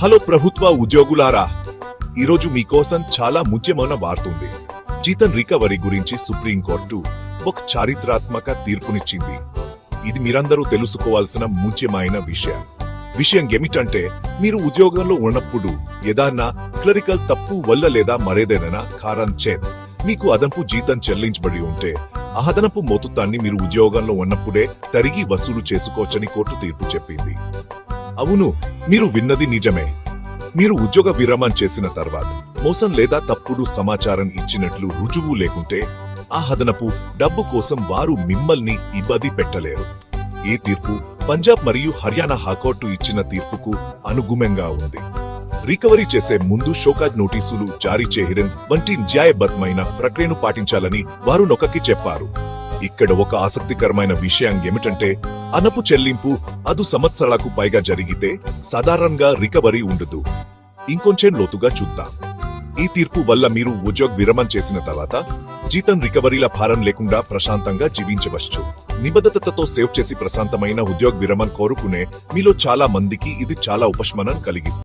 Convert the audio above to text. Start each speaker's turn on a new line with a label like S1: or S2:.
S1: Hello ప్రభుత్వ ఉద్యోగులారా, ఈరోజు మీకోసం చాలా ముఖ్యమైన వార్త ఉంది. జీతం రికవరీ గురించి సుప్రీంకోర్టు ఒక చారిత్రాత్మక తీర్పునిచ్చింది. ఇది మీరందరూ తెలుసుకోవాల్సిన ముఖ్యమైన విషయం ఏమిటంటే, మీరు ఉద్యోగంలో ఉన్నప్పుడు ఏదైనా క్లరికల్ తప్పు వల్ల లేదా మరేదైనా కారణం చేత మీకు అదనపు జీతం చెల్లించబడి ఉంటే ఆ అదనపు మొత్తాన్ని మీరు ఉద్యోగంలో ఉన్నప్పుడే తిరిగి వసూలు చేసుకోవచ్చని కోర్టు తీర్పు చెప్పింది. అవును, మీరు విన్నది నిజమే. మీరు ఉద్యోగ విరమణ చేసిన తర్వాత మోసం లేదా తప్పుడు సమాచారం ఇచ్చినట్లు రుజువు లేకుంటే ఆ అదనపు డబ్బు కోసం వారు మిమ్మల్ని ఇబ్బంది పెట్టలేరు. ఈ తీర్పు పంజాబ్ మరియు హర్యానా హైకోర్టు ఇచ్చిన తీర్పుకు అనుగుణంగా ఉంది. రికవరీ చేసే ముందు షోకాజ్ నోటీసులు జారీ చేయడం వంటి న్యాయబద్ధమైన ప్రక్రియను పాటించాలని వారు నొక్కి చెప్పారు. ఇక్కడ ఒక ఆసక్తికరమైన విషయం ఏమిటంటే, అదనపు చెల్లింపు 5 సంవత్సరాలకు పైగా జరిగితే సాధారణంగా రికవరీ ఉండదు. ఇంకొంచెం లోతుగా చూద్దాం. ఈ తీర్పు వల్ల మీరు ఉద్యోగ విరమణ చేసిన తర్వాత జీతం రికవరీల భారం లేకుండా ప్రశాంతంగా జీవించవచ్చు. నిబద్ధతతో సేవ్ చేసి ప్రశాంతమైన ఉద్యోగ విరమణ కోరుకునే మీలో చాలా మందికి ఇది చాలా ఉపశమనం కలిగిస్తుంది.